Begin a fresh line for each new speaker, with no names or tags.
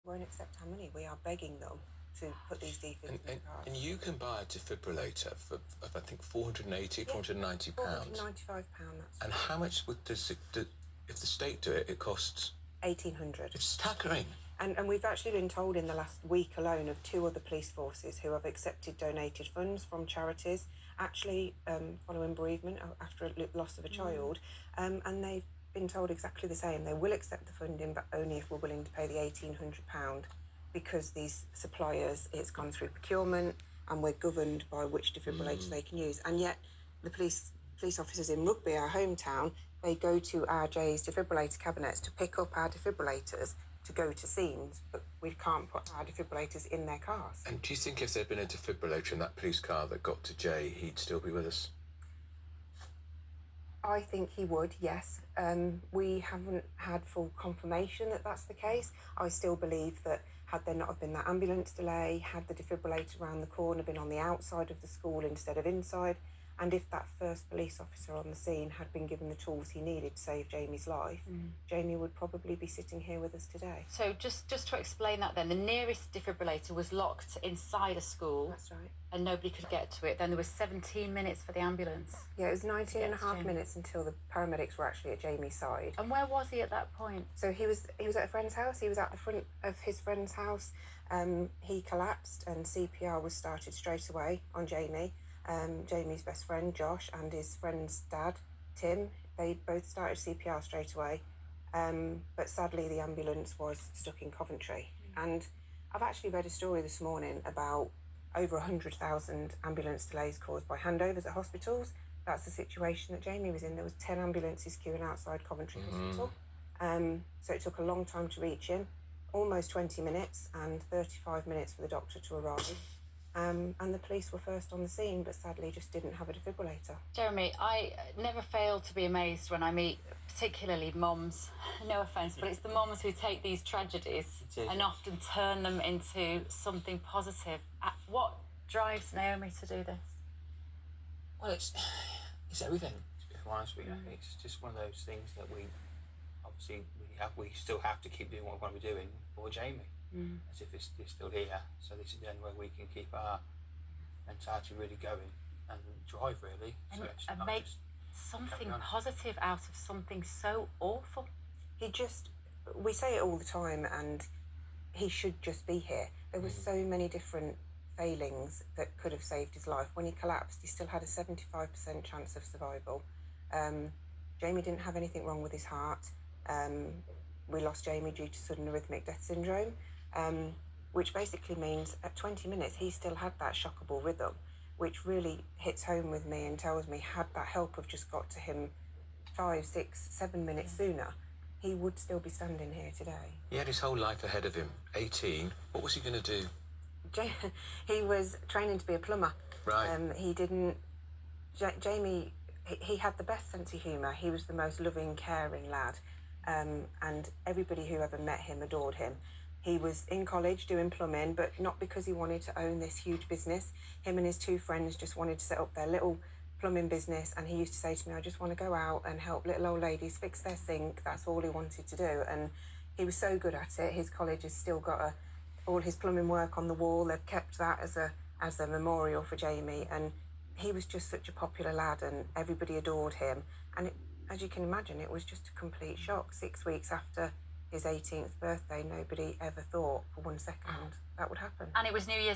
won't accept our money. We are begging them to put these defibs in the cars.
And you can buy a defibrillator for I think £480, £490.
£495, that's
And how much if the state do it, it costs?
£1,800.
It's staggering.
And we've actually been told in the last week alone of 2 other police forces who have accepted donated funds from charities, actually following bereavement after a loss of a child, and they've been told exactly the same. They will accept the funding, but only if we're willing to pay the £1,800, because these suppliers, it's gone through procurement and we're governed by which defibrillator they can use. And yet the police officers in Rugby, our hometown, they go to our J's defibrillator cabinets to pick up our defibrillators to go to scenes, but we can't put our defibrillators in their cars.
And do you think if there'd been a defibrillator in that police car that got to Jay, he'd still be with us?
I think he would, yes. We haven't had full confirmation that that's the case. I still believe that had there not have been that ambulance delay, had the defibrillator around the corner been on the outside of the school instead of inside, and if that first police officer on the scene had been given the tools he needed to save Jamie's life, Jamie would probably be sitting here with us today.
So just to explain that then, the nearest defibrillator was locked inside a school.
That's right.
And nobody could get to it. Then there was 17 minutes for the ambulance.
Yeah, it was 19 and a half minutes until the paramedics were actually at Jamie's side.
And where was he at that point?
So he was at a friend's house. He was at the front of his friend's house. He collapsed and CPR was started straight away on Jamie. Jamie's best friend, Josh, and his friend's dad, Tim, they both started CPR straight away. But sadly, the ambulance was stuck in Coventry. And I've actually read a story this morning about over 100,000 ambulance delays caused by handovers at hospitals. That's the situation that Jamie was in. There was 10 ambulances queuing outside Coventry Hospital. So it took a long time to reach him, almost 20 minutes and 35 minutes for the doctor to arrive. And the police were first on the scene, but sadly just didn't have a defibrillator.
Jeremy, I never fail to be amazed when I meet particularly mums, no offence, but it's the mums who take these tragedies and often turn them into something positive. What drives Naomi to do this?
Well, it's everything, to be honest with you. It's just one of those things that we still have to keep doing what we're going to be doing for Jamie. As if it's still here. So this is the only way we can keep our mentality really going and drive really.
And make something positive out of something so awful.
We say it all the time, and he should just be here. There were so many different failings that could have saved his life. When he collapsed, he still had a 75% chance of survival. Jamie didn't have anything wrong with his heart. We lost Jamie due to sudden arrhythmic death syndrome, which basically means at 20 minutes he still had that shockable rhythm, which really hits home with me and tells me had that help have just got to him 5, 6, 7 minutes sooner, he would still be standing here today.
He had his whole life ahead of him. 18. What was he going to do?
He was training to be a plumber.
Right.
Jamie, he had the best sense of humour. He was the most loving, caring lad. And everybody who ever met him adored him. He was in college doing plumbing, but not because he wanted to own this huge business. Him and his 2 friends just wanted to set up their little plumbing business, and he used to say to me, I just want to go out and help little old ladies fix their sink. That's all he wanted to do, and he was so good at it. His college has still got all his plumbing work on the wall. They've kept that as a memorial for Jamie, and he was just such a popular lad, and everybody adored him. And as you can imagine, it was just a complete shock. 6 weeks after his 18th birthday, nobody ever thought for 1 second that would happen.
And it was New Year's